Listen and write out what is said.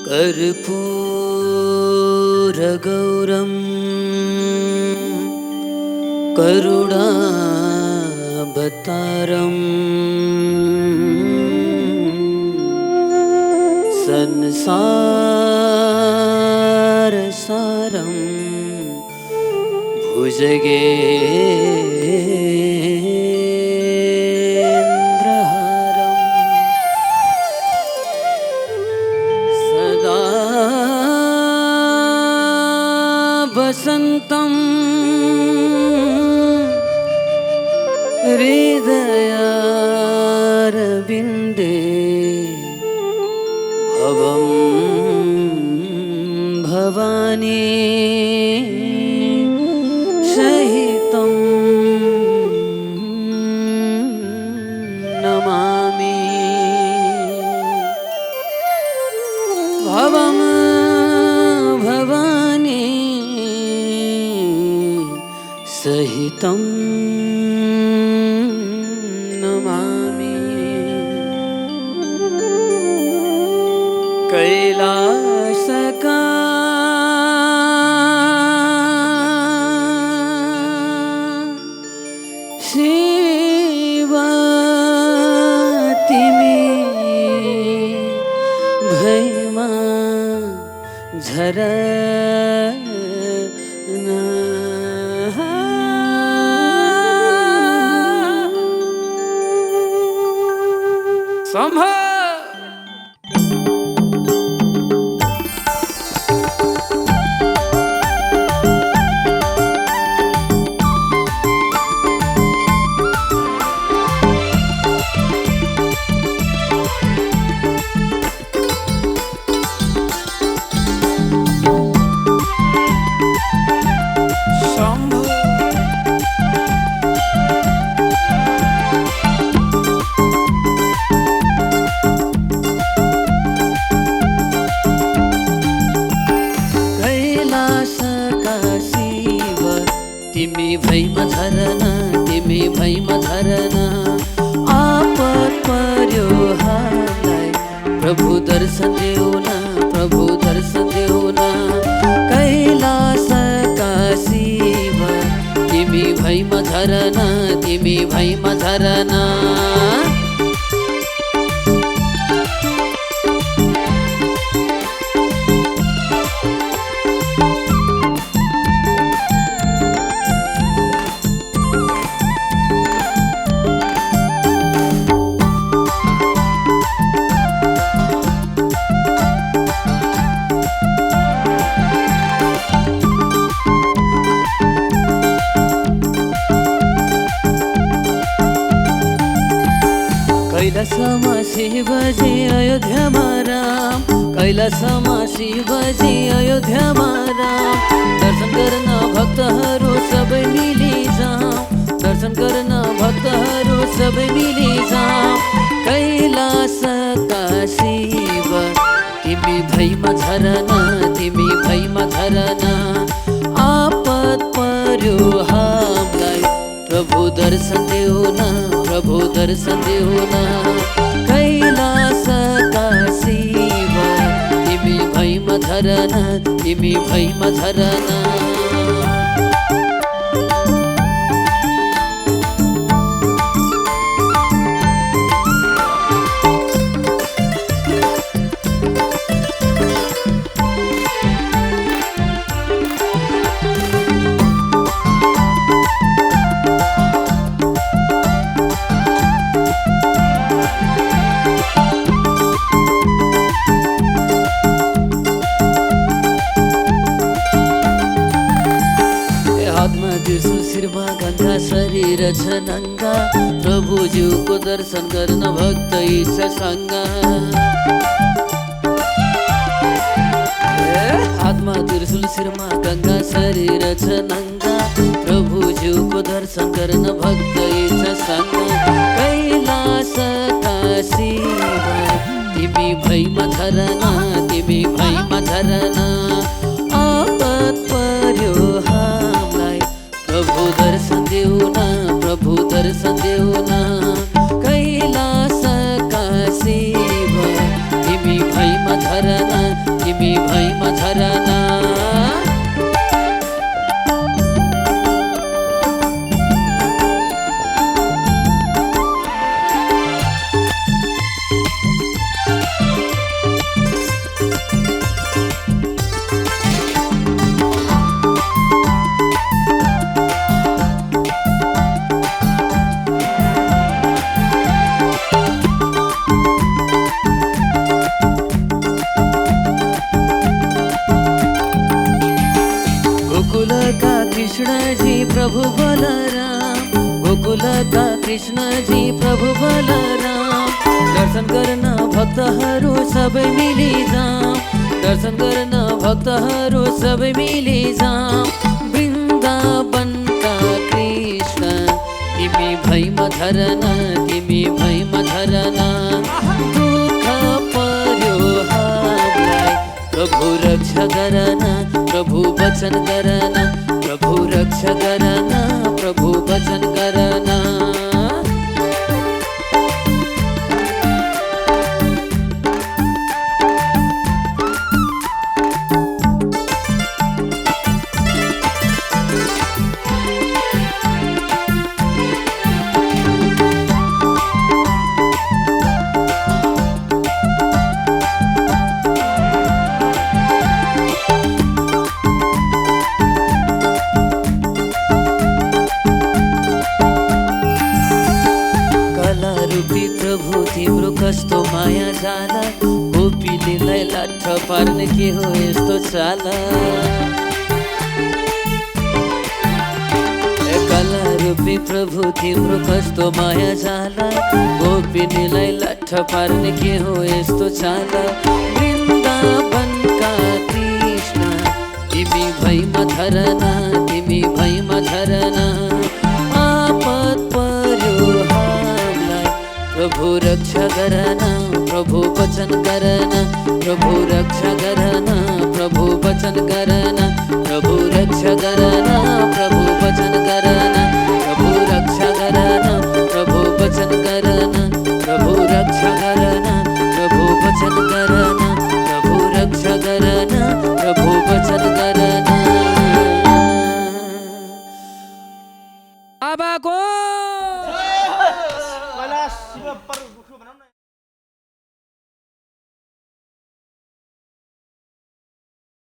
कर्पूरगौरं करुणावतारं संसारसारं भुजगेन्द्रहारं सदा वसन्तं हृदयारविन्दे भवं भवानी सहितं नमामि। भवं भवानी सहितं नमामि। कैलासका शिवा तिमी भैमा झरना संभव तिमी भैमा झरना तिमी भैमा झरना आपत पर्यो हामीलाई प्रभु दर्शन देउना प्रभु दर्शन देउना। कैलासका शिव तिमी भैमा झरना तिमी भैमा झरना कैलासमा शिवजी अयोध्यामा राम कैलासमा शिवजी अयोध्यामा राम दर्शन गर्न भक्तहरू सबै मिली जाऊँ दर्शन गर्न भक्तहरू सबै मिली जाऊँ। कैलासका शिव तिमी भैमा झरना तिमी भैमा झरना आपत पर्यो हामीलाई प्रभु दर्शन देउना प्रभु दर्शन देउना। कैलासका शिव तिमी भैमा झरना तिमी भैमा झरना त्रिशूल शिरमा गंगा शरीर छ नंगा प्रभुज्यूको दर्शन गर्न भक्त इच्छा सङ्गा। हातमा त्रिशूल शिरमा गंगा शरीर छ नंगा प्रभुज्यूको दर्शन गर्न भक्त इच्छा सङ्गा। कैलासका शिव तिमी भैमा झरना तिमी भैमा झरना आपत पर्यो हामीलाई प्रभु दर्शन देउना प्रभु दर्शन देउना। कैलासका शिव तिमी भैमा झरना कृष्णजी प्रभु बलराम, गोकुलका कृष्णजी प्रभु बलराम। दर्शन गर्न भक्तहरू सबै मिली जाऊँ, दर्शन गर्न भक्तहरू सबै मिली जाऊँ। वृन्दावनका कृष्ण तिमी भैमा धरना, तिमी भैमा धरना। दुःख पर्यो हामीलाई प्रभु रक्षा करना, प्रभु वचन करना, प्रभु रक्षा करना, प्रभु वचन करना। प्रभु तिम्रो कस्तो माया जाला, गोपीलीलाई लाठ पार्ने के हो यस्तो चाला। कला रूपी प्रभु तिम्रो कस्तो माया जाला, गोपीलीलाई लाठ पार्ने के हो यस्तो चाला। वृन्दावनका कृष्ण तिमी भैमा धरना, तिमी भैमा धरना। आपत पर्यो प्रभु रक्षा करना, प्रभु वचन करना, प्रभु रक्षा करना, प्रभु वचन करना, प्रभु रक्षा करना, प्रभु वचन करना, प्रभु रक्षा करना, प्रभु वचन करना, प्रभु रक्षा करना, प्रभु वचन करना, प्रभु रक्षा करना, प्रभु वचन करना। बाबाको